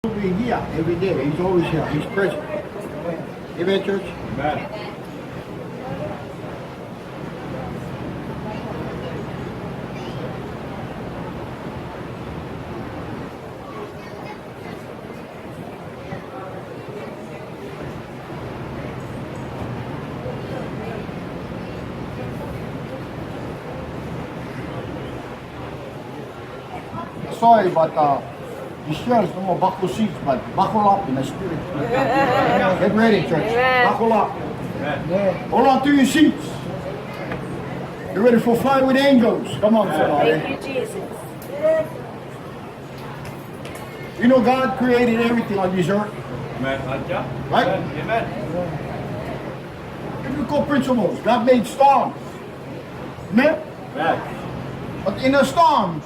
Be here every day. He's always here. He's present. Amen, church? Amen. Sorry, but this year is no more buckle seats, but buckle up in the spirit. Get ready, church. Amen. Buckle up. Amen. Hold on to your seats. Get ready for fly with angels. Come on, somebody. Thank you, Jesus. You know God created everything on this earth. Amen. Right? Amen. Biblical principles. God made storms. Amen? Amen. But in the storms,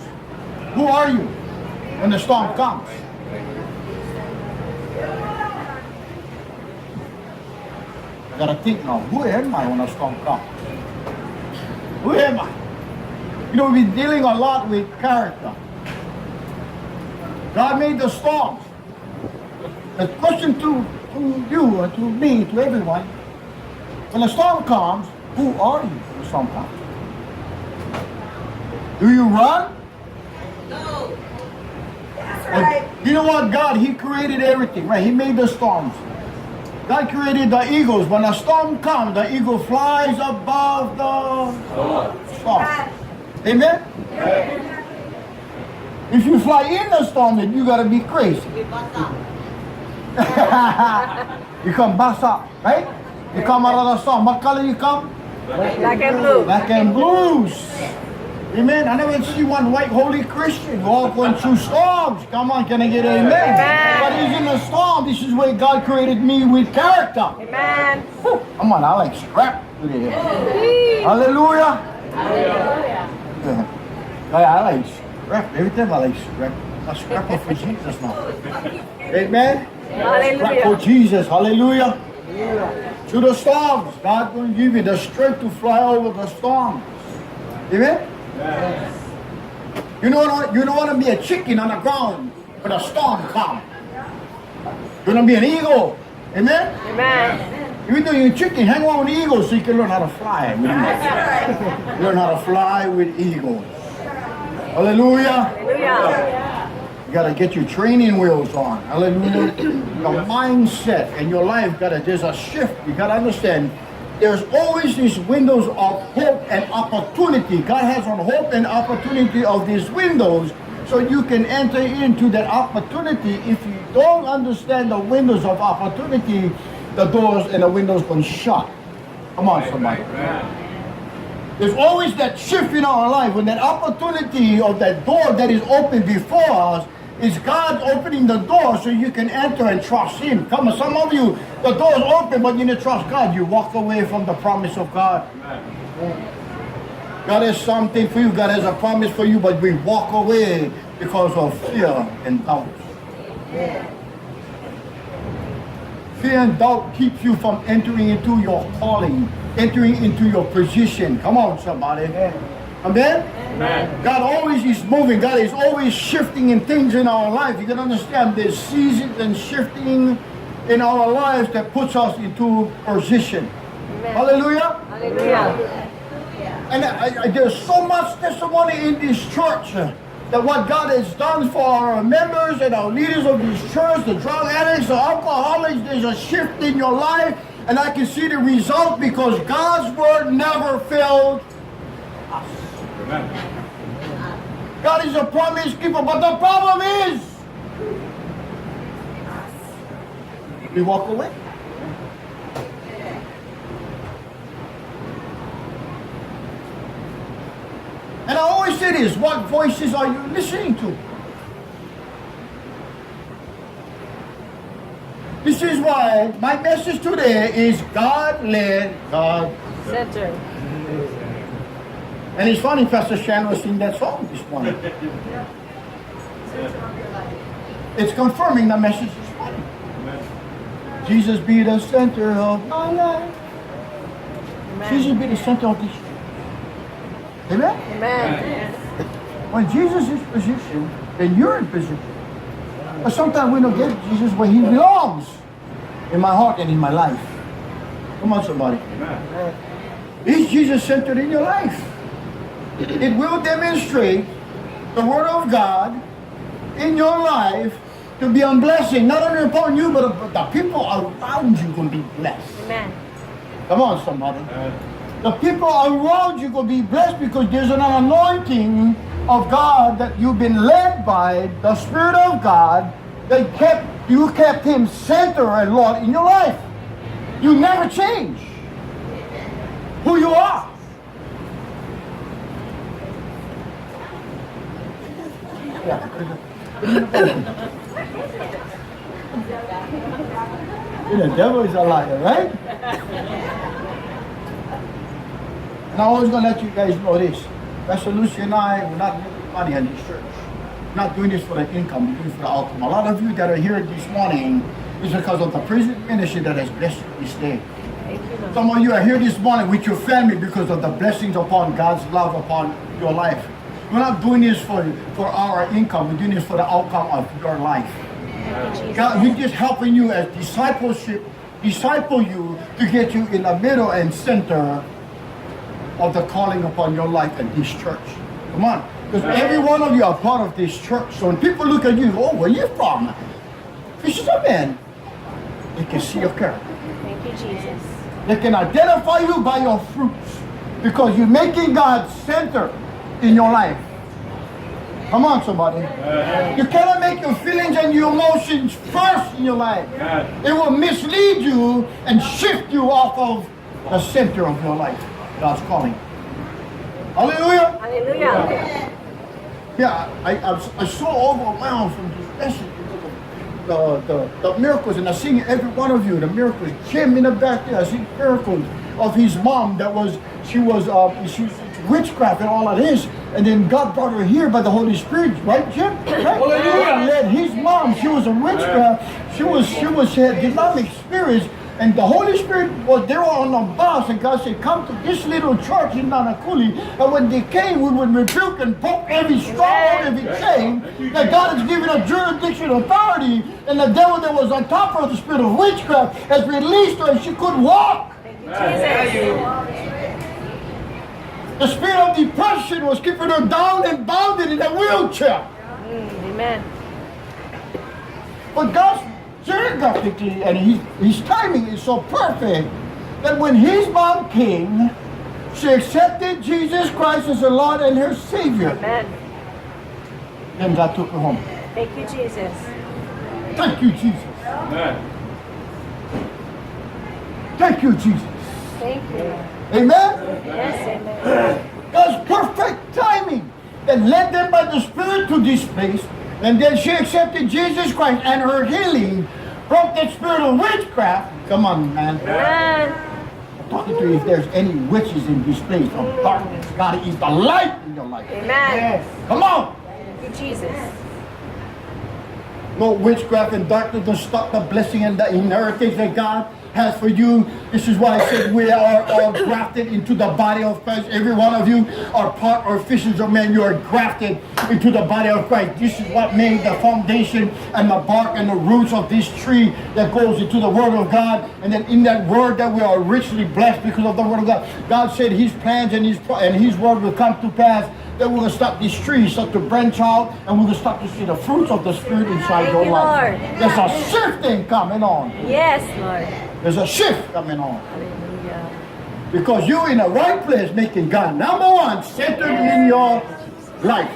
who are you when the storm comes? I gotta think now, who am I when a storm comes? Who am I? You know, we're dealing a lot with character. God made the storms. The question to you, to me, to everyone, when a storm comes, who are you when the storm comes? Do you run? No. Or, you know what? God, He created everything, right? He made the storms. God created the eagles. When a storm comes, the eagle flies above the storm. Amen? If you fly in the storm, then you gotta be crazy. You come bust up, right? You come out of the storm. What color you come? Black and blue. Black and blues. Amen. I never see one white holy Christian walk going through storms. Come on, can I get an amen? Amen. But he's in a storm. This is where God created me with character. Amen. Whew. Come on, I like scrap today. Hallelujah. Hallelujah. I like scrap. Every time I like scrap. I scrap for Jesus now. Amen. Scrap for Hallelujah. Jesus. Hallelujah. Through the storms, God will give you the strength to fly over the storms. Amen. Yes. You don't want to be a chicken on the ground when a storm comes. You want to be an eagle. Amen? Amen. Even though you're a chicken, hang on with eagles so you can learn how to fly with eagles. Learn how to fly with eagles. Hallelujah. Hallelujah. You got to get your training wheels on. Hallelujah. Your mindset and your life there's a shift. You got to understand. There's always these windows of hope and opportunity. God has on hope and opportunity of these windows so you can enter into that opportunity. If you don't understand the windows of opportunity, the doors and the windows will shut. Come on, somebody. There's always that shift in our life when that opportunity of that door that is open before us is God opening the door so you can enter and trust Him. Come on, some of you, the door is open, but you need to trust God. You walk away from the promise of God. God has something for you. God has a promise for you, but we walk away because of fear and doubt. Fear and doubt keeps you from entering into your calling, entering into your position. Come on, somebody. Amen? Amen. God always is moving. God is always shifting in things in our life. You can understand there's seasons and shifting in our lives that puts us into position. Amen. Hallelujah. Hallelujah. And there's so much testimony in this church that what God has done for our members and our leaders of this church, the drug addicts, the alcoholics, there's a shift in your life. And I can see the result because God's word never failed. Amen. God is a promise keeper, but the problem is we walk away. And I always say this, what voices are you listening to? This is why my message today is God-led, God. Center. And it's funny, Pastor Shan was singing that song this morning. It's confirming the message this morning. Jesus be the center of my life. Amen. Jesus be the center of this. Amen? Amen. When Jesus is positioned, then you're in position. But sometimes we don't get Jesus where he belongs. In my heart and in my life. Come on, somebody. Amen. Is Jesus centered in your life? It will demonstrate the Word of God in your life to be a blessing, not only upon you, but the people around you going to be blessed. Amen. Come on, somebody. The people around you going to be blessed because there's an anointing of God that you've been led by, the Spirit of God, that you kept Him center and Lord in your life. You never change who you are. Yeah. The devil is a liar, right? And I always gonna let you guys know this. Pastor Lucy and I, we're not making money in this church. We're not doing this for the income, we're doing it for the outcome. A lot of you that are here this morning is because of the prison ministry that has blessed you this day. Some of you are here this morning with your family because of the blessings upon God's love upon your life. We're not doing this for our income, we're doing this for the outcome of your life. God, we're just helping you as disciple you to get you in the middle and center of the calling upon your life at this church. Come on. Because every one of you are part of this church. So when people look at you, oh, where are you from? Fisherman. They can see your character. Thank you, Jesus. They can identify you by your fruits. Because you're making God center in your life. Come on, somebody. You cannot make your feelings and your emotions first in your life. It will mislead you and shift you off of the center of your life. God's calling. Hallelujah. Hallelujah. Yeah, I'm so overwhelmed from this message because of the miracles, and I see every one of you the miracles. Jim in the back there, I see miracles of his mom she was witchcraft and all of this, and then God brought her here by the Holy Spirit, right, Jim? Right? God led his mom. She was a witchcraft. She had demonic spirits. And the Holy Spirit was there on the bus, and God said, come to this little church in Nanakuli. And when they came, we would rebuke and poke every stronghold, every chain, that God has given a jurisdiction authority, and the devil that was on top of the spirit of witchcraft has released her, and she could walk. Thank you, Jesus. The spirit of depression was keeping her down and bounded in a wheelchair. Amen. But God's geographically and his timing is so perfect that when his mom came, she accepted Jesus Christ as her Lord and her Savior. Amen. Then God took her home. Thank you, Jesus. Thank you, Jesus. Amen. Thank you, Jesus. Thank you. Amen? Yes, amen. God's perfect timing that led them by the Spirit to this place. And then she accepted Jesus Christ and her healing from that spirit of witchcraft. Come on, man. Amen. I'm talking to you if there's any witches in this place of darkness. God is the light in your life. Amen. Yes. Come on. Thank you, Jesus. No witchcraft and darkness can stop the blessing and the inheritance that God has for you. This is why I said we are all grafted into the body of Christ. Every one of you are part or fishes of men. You are grafted into the body of Christ. This is what made the foundation and the bark and the roots of this tree that goes into the Word of God. And then in that Word that we are richly blessed because of the Word of God. God said His plans and His Word will come to pass. That we're going to stop these trees start to branch out, and we're going to start to see the fruits of the Spirit inside Thank your you, life. Lord. There's a shifting coming on. Yes, Lord. There's a shift coming on. Hallelujah. Because you're in the right place making God number one centered in your life.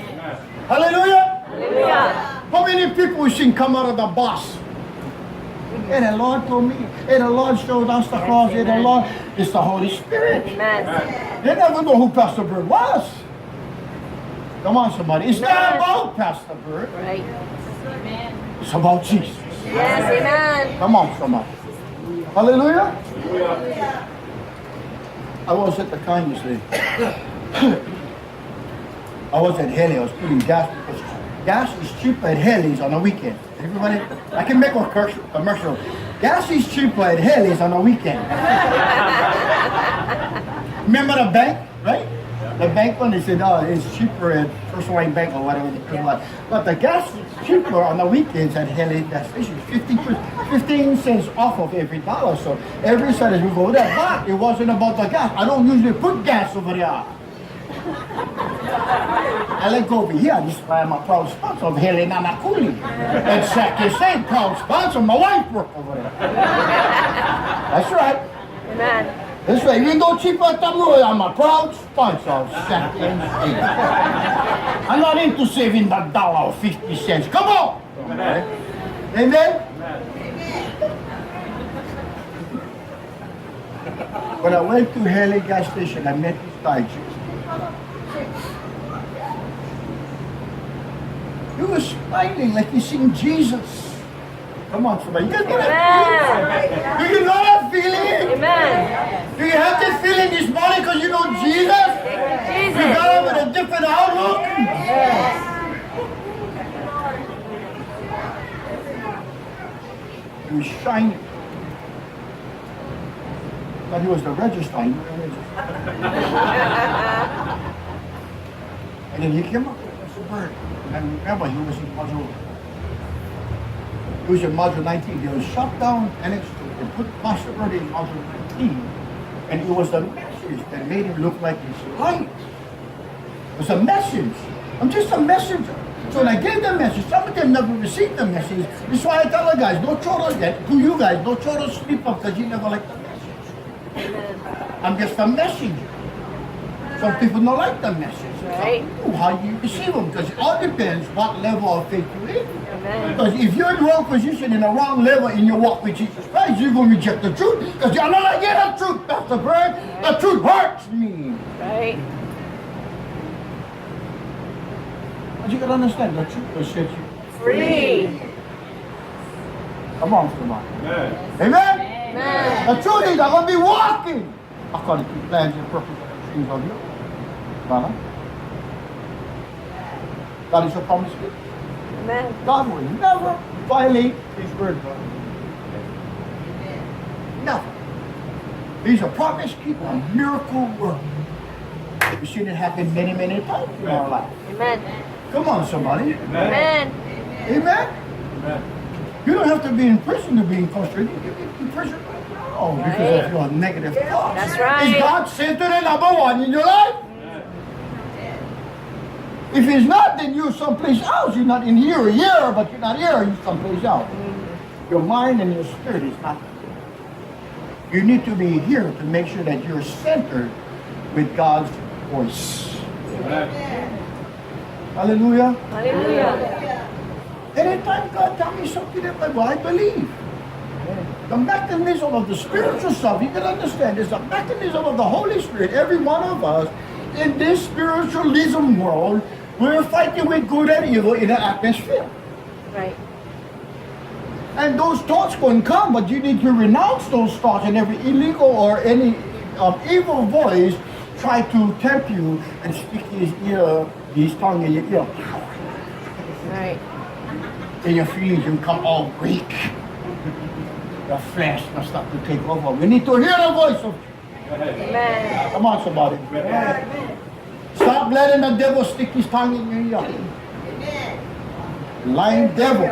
Hallelujah. Hallelujah. How many people we seen come out of the bus? And the Lord told me, and the Lord showed us the cross, and the Lord, it's the Holy Spirit. Amen. They never know who Pastor Bird was. Come on, somebody. It's not Amen. about Pastor Bird. Right. It's about Jesus. Yes, amen. Come on, somebody. Hallelujah. I was at the kindness day. I was at Haley. I was putting gas because gas is cheaper at Haley's on a weekend. Everybody, I can make a commercial. Gas is cheaper at Haley's on a weekend. Remember the bank, right? The bank one, they said, oh, it's cheaper at First Line Bank or whatever. But the gas is cheaper on the weekends at Haley gas station. 15 cents off of every dollar. So every Saturday we go there. But it wasn't about the gas. I don't usually put gas over there. I like go over here. This is why I'm a proud sponsor of Haley Nanakuli. Exactly the same proud sponsor. My wife worked over there. That's right. Amen. That's right. Even though cheaper at Tamu, I'm a proud sponsor of Sack and State. I'm not into saving that dollar or 50 cents. Come on! Amen? Amen? When I went to Haley gas station, I met this guy. He was smiling like he's seen Jesus. Come on, somebody. You guys know that feeling? Do you know that feeling? Amen. Do you have this feeling this morning because you know Jesus? Jesus. You got up with a different outlook? He was shining. But he was the registrar. And then he came up with a bird. And remember, he was in module. He was in module 19. They was shut down and they put Pastor Bird in module 19. And it was the message that made him look like his light. It was a message. I'm just a messenger. So when I gave the message, some of them never received the message. That's why I tell the guys, don't try to you guys, don't try to sleep up because you never like the message. I'm just a messenger. Some people don't like the message. Right. How do you receive them? Because it all depends what level of faith you're in. Amen. Because if you're in the wrong position, in the wrong level in your walk with Jesus Christ, you're going to reject the truth. Because you're not like, yeah, the truth, Pastor Bird. The truth hurts me. Right. But you got to understand, the truth will set you Free. Come on, somebody. Amen. Amen? Amen. The truth is, I'm going to be walking according to plans and purposes and dreams of you. Uh-huh. God is a promise giver. Amen. God will never violate his word. Never. He's a promise keeper, a miracle worker. We've seen it happen many, many times in our life. Amen. Come on, somebody. Amen. Amen? Amen. You don't have to be in prison to be incarcerated. You can be in prison right now because of your negative thoughts. That's right. Is God center and number one in your life? If he's not, then you're someplace else. You're not in here, but you're not here, you're someplace else. Your mind and your spirit is not here. You need to be here to make sure that you're centered with God's voice. Amen. Hallelujah. Hallelujah. Anytime God tells me something that I believe. The mechanism of the spiritual self, you can understand, is the mechanism of the Holy Spirit. Every one of us in this spiritualism world, we're fighting with good and evil in an atmosphere. Right. And those thoughts can come, but you need to renounce those thoughts, and every illegal or any evil voice try to tempt you and speak his ear, his tongue in your ear. Right. Then your feelings will come all weak. Your flesh will start to take over. We need to hear the voice of Amen. Come on, somebody. Stop letting the devil stick his tongue in your ear. Lying devil.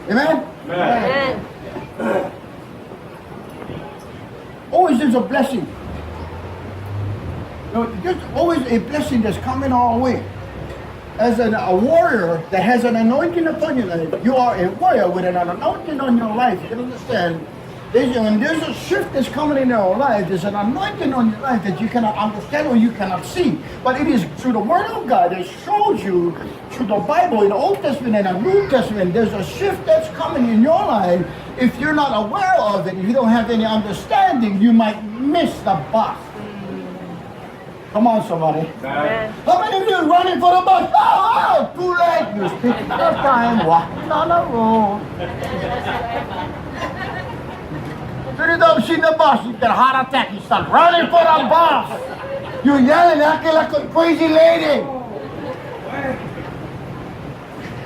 Amen? Amen. Always there's a blessing. There's always a blessing that's coming our way. As a warrior that has an anointing upon your life, you are a warrior with an anointing on your life. You can understand. When there's a shift that's coming in your life, there's an anointing on your life that you cannot understand or you cannot see. But it is through the Word of God that shows you, through the Bible, in the Old Testament and the New Testament, there's a shift that's coming in your life. If you're not aware of it, if you don't have any understanding, you might miss the bus. Come on, somebody. Amen. How many of you are running for the bus? Oh, too late. You're taking your time walking on the road. Soon as I've seen the bus, you get a heart attack. You start running for the bus. You're yelling, acting like a crazy lady.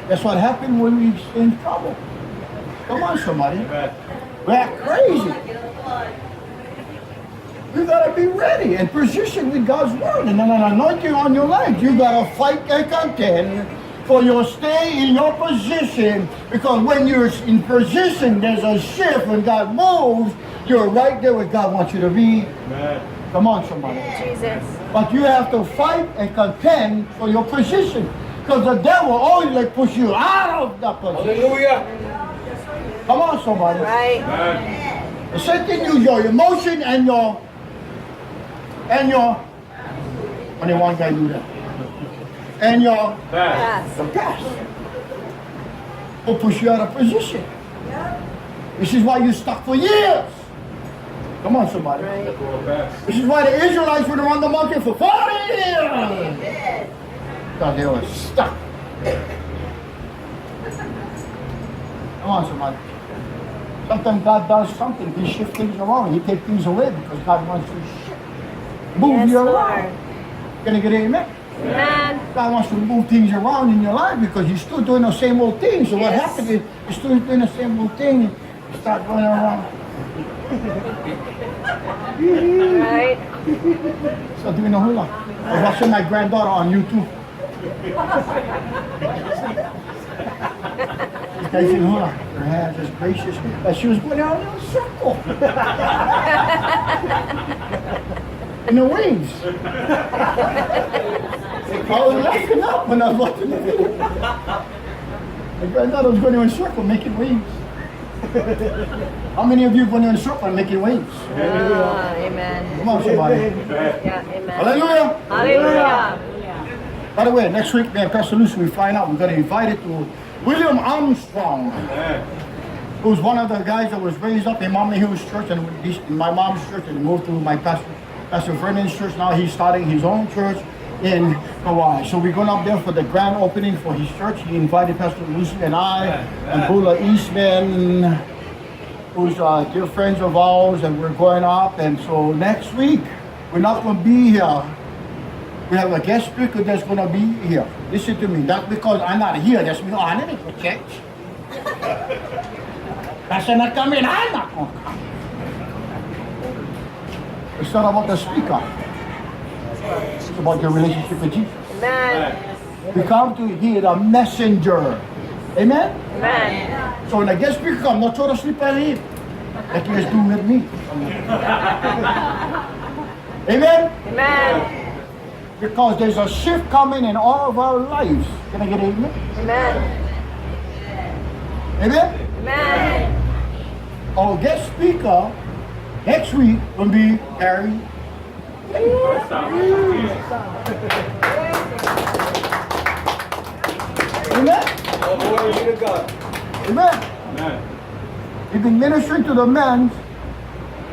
That's what happened when we stay in trouble. Come on, somebody. We're crazy. You gotta be ready and positioned with God's word and an anointing on your life. You gotta fight and contend for your stay in your position, because when you're in position, there's a shift. When God moves, you're right there where God wants you to be. Amen. Come on, somebody. Jesus. But you have to fight and contend for your position, because the devil always like push you out of that position. Hallelujah. Come on, somebody. Right. Amen. The same thing is your emotion and your only one guy do that. And your Fast. the past will push you out of position. This is why you stuck for years. Come on, somebody. Right. Go fast. This is why the Israelites were on the mountain for 40 years. Because they were stuck. Come on, somebody. Sometimes God does something. He shifts things around. He takes things away because God wants to move Yes, you Lord. around. Can I get an amen? Amen. God wants to move things around in your life because you're still doing the same old thing. So what Yes. happens is you're still doing the same old thing. You start going around. Right. Start doing the hula. I was watching my granddaughter on YouTube. This guy's in hula. Her hands is gracious. But she was going around in a circle. In the wings. I was laughing up when I was watching the video. My granddaughter was going in a circle making wings. How many of you going in a circle and making wings? Amen. Come on, somebody. Yeah, amen. Hallelujah. Hallelujah. By the way, next week, man, Pastor Lucy, we find out we're going to invite it to William Armstrong, Amen. who's one of the guys that was raised up in Mommy Hill's church and in my mom's church, and moved to my Pastor Vernon's church. Now he's starting his own church in Hawaii. So we're going up there for the grand opening for his church. He invited Pastor Lucy and I and Bula Eastman, who's dear friends of ours, and we're going up. And so next week, we're not going to be here. We have a guest speaker that's going to be here. Listen to me. Not because I'm not here. That's me. Oh, I didn't go church. That's not coming. I'm not going to come. It's not about the speaker. It's about your relationship with Jesus. Amen. We come to hear the messenger. Amen? Amen. So when the guest speaker comes, not try to sleep at him. Like you guys do with me. Amen? Amen. Because there's a shift coming in all of our lives. Can I get an amen? Amen. Amen? Amen. Our guest speaker next week will be Harry. Amen? Oh, glory be to God. Amen? Amen. We've been ministering to the men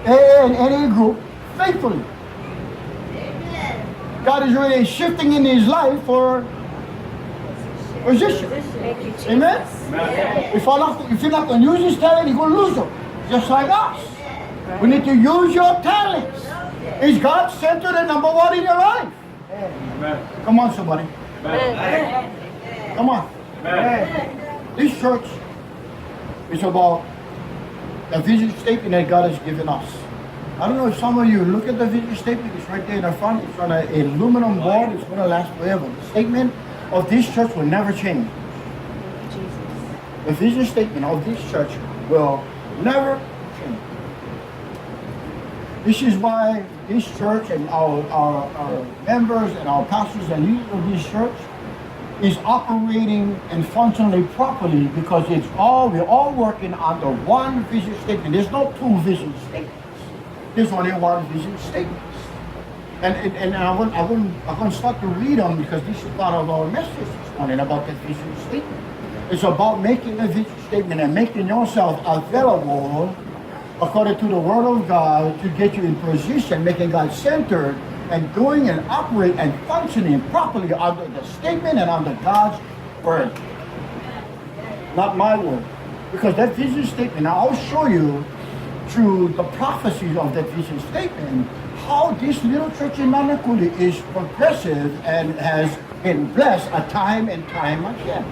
in any group faithfully. God is really shifting in his life for position. Thank you, Jesus. Amen? Amen. If you're not going to use his talent, you're going to lose them. Just like us. We need to use your talents. Is God centered and number one in your life? Amen. Come on, somebody. Amen. Come on. Amen. This church is about the vision statement that God has given us. I don't know if some of you look at the vision statement. It's right there in the front. It's on an aluminum board. It's going to last forever. The statement of this church will never change. The vision statement of this church will never change. This is why this church and our members and our pastors and leaders of this church is operating and functioning properly, because we're all working under one vision statement. There's no two vision statements. There's only one vision statement. And I'm going to start to read them, because this is part of our message this morning about the vision statement. It's about making a vision statement and making yourself available according to the Word of God to get you in position, making God centered, and doing and operating and functioning properly under the statement and under God's Word. Not my word. Because that vision statement, I'll show you through the prophecies of that vision statement how this little church in Nanakuli is progressive and has been blessed time and time again.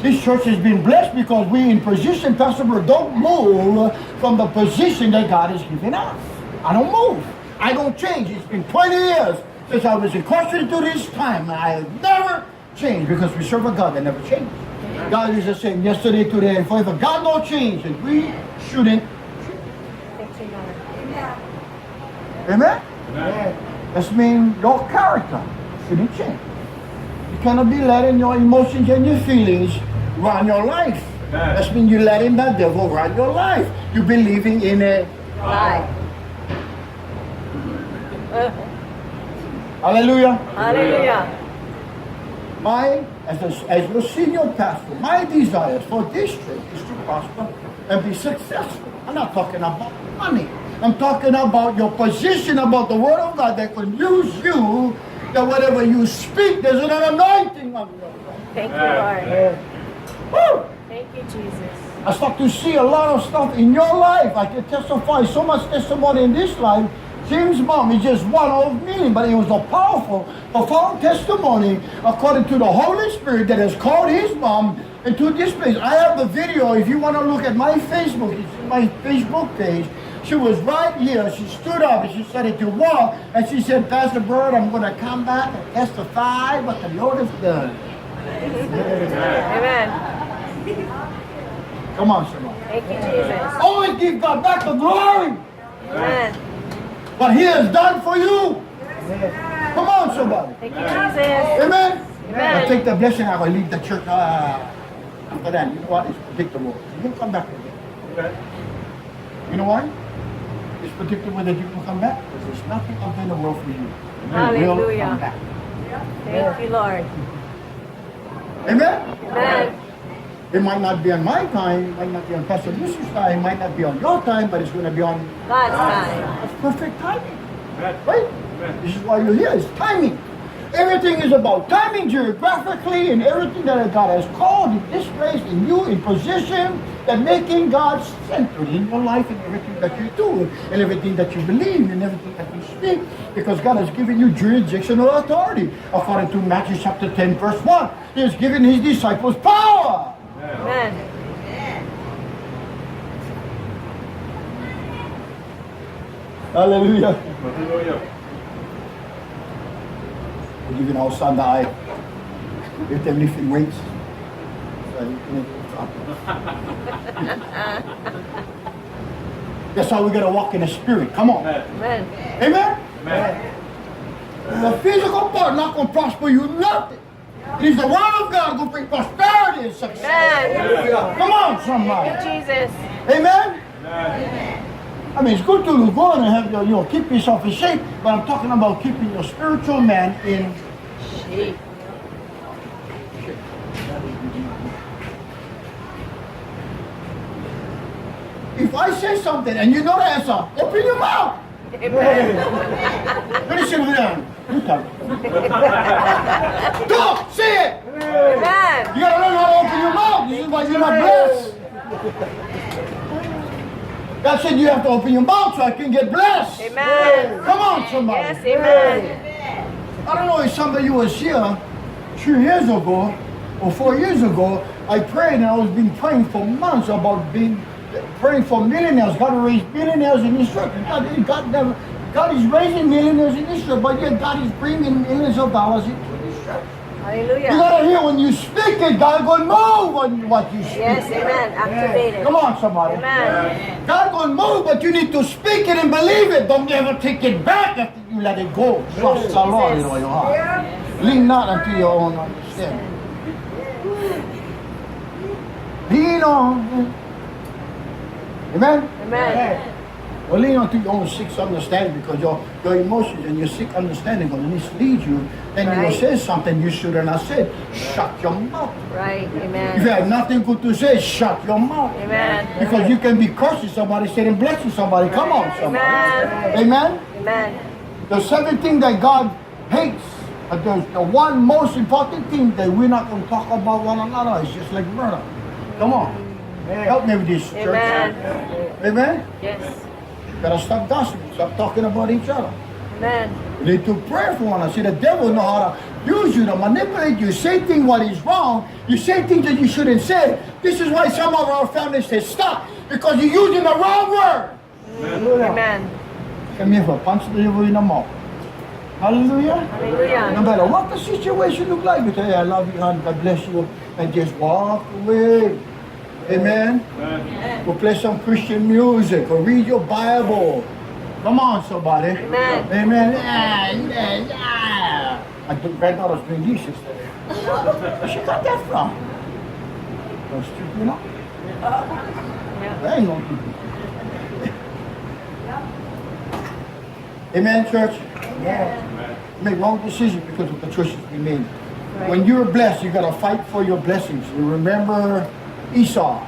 This church has been blessed because we're in position. Pastor Bro, don't move from the position that God has given us. I don't move. I don't change. It's been 20 years since I was incarcerated to this time. I have never changed because we serve a God that never changes. God is the same yesterday, today, and forever. God no change, and we shouldn't. Amen? That means your character shouldn't change. You cannot be letting your emotions and your feelings run your life. That means you're letting the devil run your life. You're believing in a Lie. hallelujah. Hallelujah. As your senior pastor, my desire for this church is to prosper and be successful. I'm not talking about money. I'm talking about your position, about the Word of God that can use you, that whatever you speak, there's an anointing on your life. Thank you, Lord. Woo! Thank you, Jesus. I start to see a lot of stuff in your life. I can testify so much testimony in this life. James' mom is just one of many, but it was a powerful, profound testimony according to the Holy Spirit that has called his mom into this place. I have the video. If you want to look at my Facebook, it's my Facebook page. She was right here. She stood up and she started to walk. And she said, Pastor Bird, I'm going to come back and testify what the Lord has done. Amen. Come on, somebody. Thank you, Jesus. Always give God back the glory. Amen. What he has done for you. Come on, somebody. Thank you, Jesus. Amen. Amen. I take the blessing. I will leave the church. After that, you know what? It's predictable. You can come back again. You know why? It's predictable that you can come back because there's nothing out there in the world for you. You will Hallelujah. come back. Thank you, Lord. Amen. Amen. It might not be on my time. It might not be on Pastor Lucy's time. It might not be on your time, but it's going to be on God's time. That's perfect timing. Right? This is why you're here. It's timing. Everything is about timing geographically and everything that God has called in this place, in you, in position, that making God centered in your life and everything that you do, and everything that you believe, and everything that you speak, because God has given you jurisdictional authority. According to Matthew chapter 10, verse 1, He has given His disciples power. Amen. Hallelujah. Hallelujah. We're giving our son the eye. If they're lifting weights. That's how we gotta walk in the spirit. Come on. Amen. Amen? Amen. The physical part not gonna prosper you nothing. It is the word of God gonna bring prosperity and success. Amen. Come on, somebody. Jesus. Amen? Amen. I mean, it's good to go on and have your, keep yourself in shape, but I'm talking about keeping your spiritual man in Shape. If I say something and you know the answer, open your mouth. Amen. Let me sit down. You talk. Talk. Say it. Amen. You gotta learn how to open your mouth. This is why you're not blessed. God said you have to open your mouth so I can get blessed. Amen. Come on, somebody. Yes, amen. I don't know if some of you was here 3 years ago or 4 years ago. I prayed and I was been praying for months about praying for millionaires. God raise millionaires in this church. God is raising millionaires in this church, but yet God is bringing millions of dollars into this church. Hallelujah. You gotta hear when you speak it, God gonna move on what you speak. Yes, amen. Activated. Come on, somebody. Amen. God gonna move, but you need to speak it and believe it. Don't ever take it back after you let it go. Trust the Lord in all your heart. Lean not unto your own understanding. Lean on. Amen? Amen. Don't lean onto your own sick understanding, because your emotions and your sick understanding will mislead you. Then you will Right. say something you should not have said. Shut your mouth. Right. If you Amen. have nothing good to say, shut your mouth. Amen. Because you can be cursing somebody, saying blessing somebody. Come on, somebody. Amen. Amen? Amen. There's 7 things that God hates. But there's the one most important thing that we're not going to talk about one another. It's just like murder. Come on. Help me with this, church. Amen. Amen? Yes. You gotta stop gossiping. Stop talking about each other. Amen. You need to pray for one another. See, the devil know how to use you to manipulate you. Say things what is wrong. You say things that you shouldn't say. This is why some of our families say stop, because you're using the wrong word. Amen. Come here for punch the devil in the mouth. Hallelujah. No Hallelujah. matter what the situation look like, you tell you, I love you, honey, God bless you, and just walk away. Amen. Amen. We'll play some Christian music or read your Bible. Come on, somebody. Amen. Amen. Yeah. My granddaughter's doing this yesterday. Where she got that from? Those two, you know? Yeah. There ain't no people. Amen, church? Amen. Make wrong decisions because of the choices we made. When you're blessed, you gotta fight for your blessings. You remember Esau.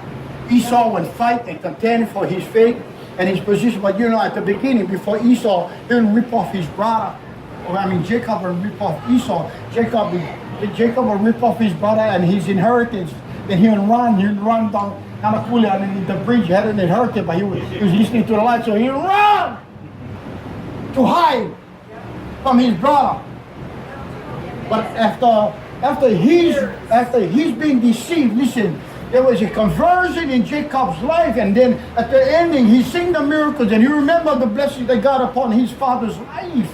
Esau would fight and contend for his faith and his position. But you know, at the beginning, before Esau, he would rip off his brother. Jacob would rip off Esau. Jacob would rip off his brother and his inheritance. Then he would run down Nanakuli underneath the bridge. He had an inheritance, but he was listening to the light, so he would run to hide from his brother. But after he's being deceived, listen, there was a conversion in Jacob's life, and then at the ending, he seen the miracles, and he remembered the blessings that God upon his father's life.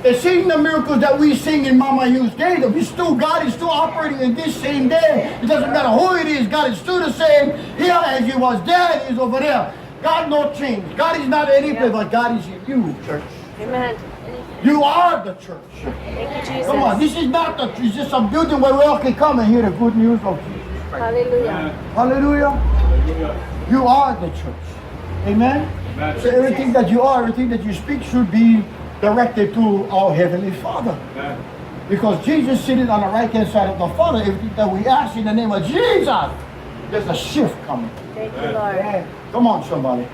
They're seeing the miracles that we sing in Mama Hugh's day. That God is still operating in this same day. It doesn't matter who it is. God is still the same here as he was there, he is over there. God no change. God is not any place, but God is in you, church. Amen. You are the church. Thank you, Jesus. Come on, this is not the church. It's just a building where we all can come and hear the good news of Jesus Christ. Hallelujah. Hallelujah. Hallelujah. You are the church. Amen. Amen. So everything that you are, everything that you speak should be directed to our Heavenly Father. Amen. Because Jesus sitting on the right hand side of the Father, everything that we ask in the name of Jesus, there's a shift coming. Thank you, Lord. Come on, somebody.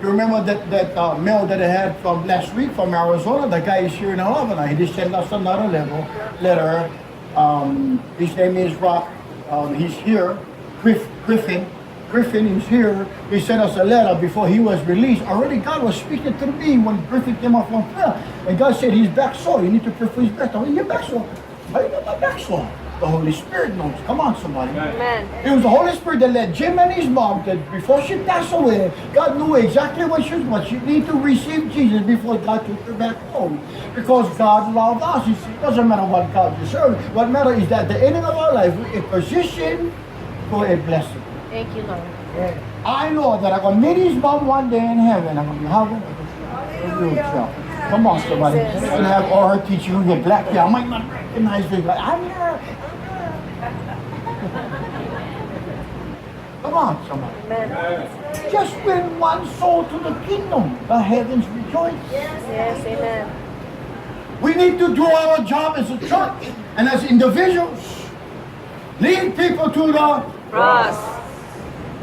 You remember that mail that I had from last week from Arizona? The guy is here in Havana. He just sent us another letter. His name is Rock. He's here. Griffin is here. He sent us a letter before he was released. Already God was speaking to me when Griffin came off on prayer. And God said he's back sore. You need to pray for his back. I mean, you're back sore. Why you got my back sore? The Holy Spirit knows. Come on, somebody. Amen. It was the Holy Spirit that led Jim and his mom that before she passed away, God knew exactly what she need to receive Jesus before God took her back home. Because God loved us. It doesn't matter what God deserves. What matters is that at the ending of our life, we're in position for a blessing. Thank you, Lord. I know that I'm going to meet his mom one day in heaven. I'm going to be hugging her. Come on, somebody. I'm going to have all her teaching with your black hair. I might not recognize her. Like, I'm here. Come on, somebody. Amen. Just win one soul to the kingdom. The heavens rejoice. Yes, amen. We need to do our job as a church and as individuals. Lead people to the Cross.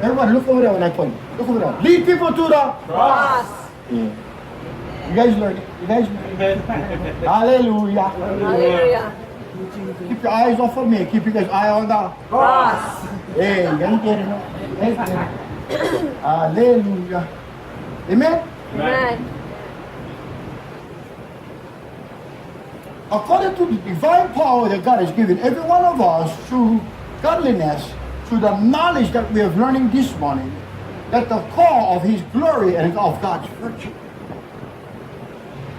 Everybody, look over there when I point. Look over there. Lead people to the Cross. Yeah. You guys learn it. You guys learn it. Hallelujah. Hallelujah. Keep your eyes off of me. Keep your guys' eye on the Cross. Hey, you get it. Hey, get it. Hallelujah. Amen. Amen. According to the divine power that God has given every one of us through godliness, through the knowledge that we are learning this morning, that the core of His glory and of God's virtue.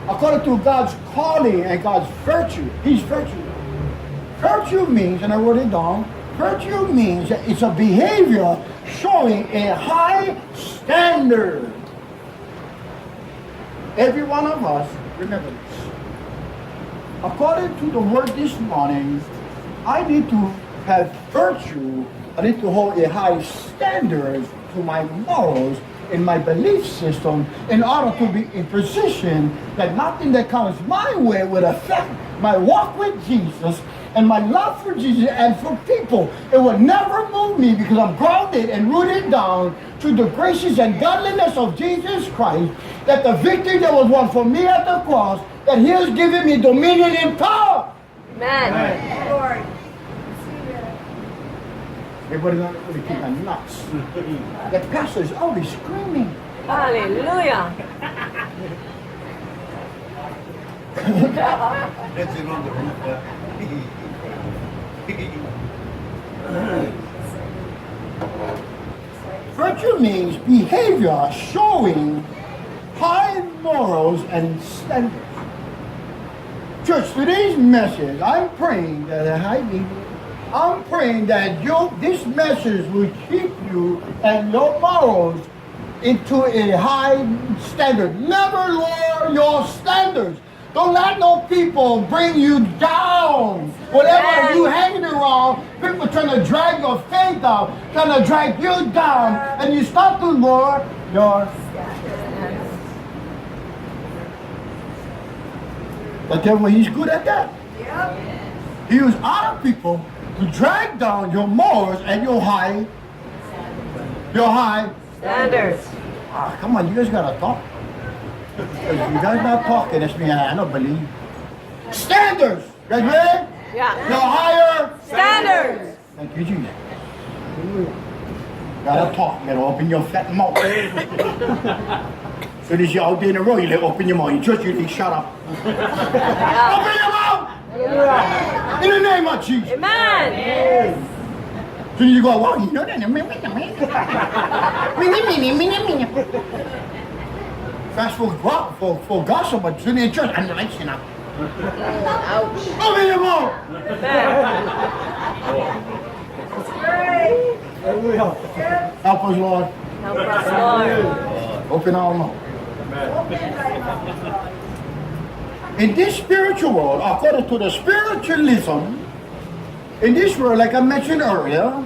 According to God's calling and God's virtue, His virtue. Virtue means, and I wrote it down, virtue means that it's a behavior showing a high standard. Every one of us, remember this. According to the word this morning, I need to have virtue. I need to hold a high standard to my morals in my belief system in order to be in position that nothing that comes my way would affect my walk with Jesus and my love for Jesus and for people. It will never move me because I'm grounded and rooted down to the graces and godliness of Jesus Christ, that the victory that was won for me at the cross, that He has given me dominion and power. Amen. Lord. Everybody not really keep my nuts. The pastor is always screaming. Hallelujah. That's it on the roof. Virtue means behavior showing high morals and standards. Church, today's message, I'm praying that this message will keep you and your morals into a high standard. Never lower your standards. Don't let no people bring you down. Whatever you hanging around, people trying to drag your faith out, trying to drag you down, and you start to lower your standards. The devil, he's good at that. He uses other people to drag down your morals and your high Standards. Ah, come on, you guys gotta talk. If you guys not talking, that's me. I don't believe. Standards. Guys ready? Yeah. Your higher Standards. Thank you, Jesus. Gotta talk. You gotta open your fat mouth. Soon as you're out there in the road, you like open your mouth. You just you shut up. Open your mouth. In the name of Jesus. Amen. So you go, wow, you know that. Fast for gossip, but soon in church, I'm like, you know. Ouch. Open your mouth. Help us, Lord. Help us, Lord. Open our mouth. In this spiritual world, according to the spiritualism, in this world, like I mentioned earlier,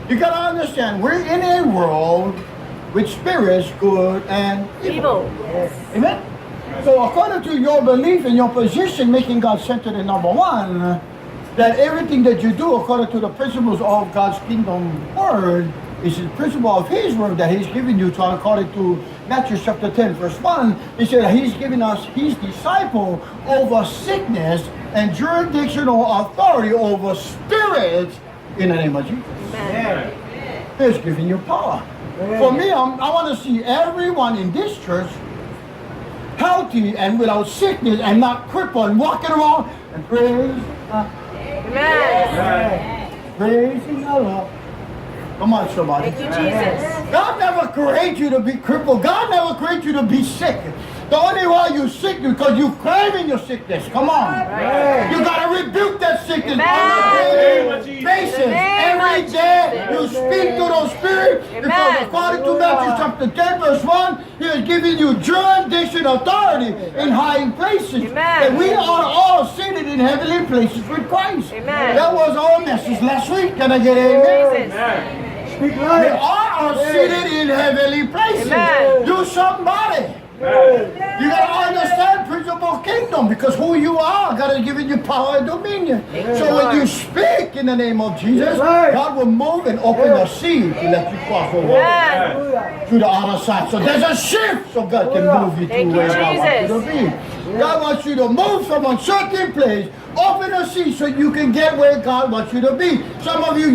you gotta understand we're in a world with spirits, good and evil. Amen? So according to your belief and your position, making God centered in number one, that everything that you do according to the principles of God's kingdom word is the principle of His word that He's given you to, according to Matthew chapter 10 verse 1. He said that He's given us His disciple over sickness and jurisdictional authority over spirits in the name of Jesus. Amen. He's giving you power. For me, I want to see everyone in this church healthy and without sickness and not crippled and walking around and praise. Amen. Praising the Lord. Come on, somebody. Thank you, Jesus. God never created you to be crippled. God never created you to be sick. The only why you're sick is because you're craving your sickness. Come on. Right. You got to rebuke that sickness Amen. on a daily basis. In the name Every of day Jesus. you speak to those spirits. Because Amen. according to Matthew chapter 10 verse 1, He is giving you jurisdiction authority in high places. Amen. And we are all seated in heavenly places with Christ. Amen. That was our message last week. Can I get amen? Jesus. We all are seated in heavenly places. Amen. You somebody. You gotta understand principle kingdom because who you are gotta give you power and dominion. So when you speak in the name of Jesus, God will move and open the sea to let you cross over Amen. to the other side. So there's a shift so God can move you to Thank you, where God wants you Jesus. to be. God wants you to move from a certain place, open the sea so you can get where God wants you to be. Some of you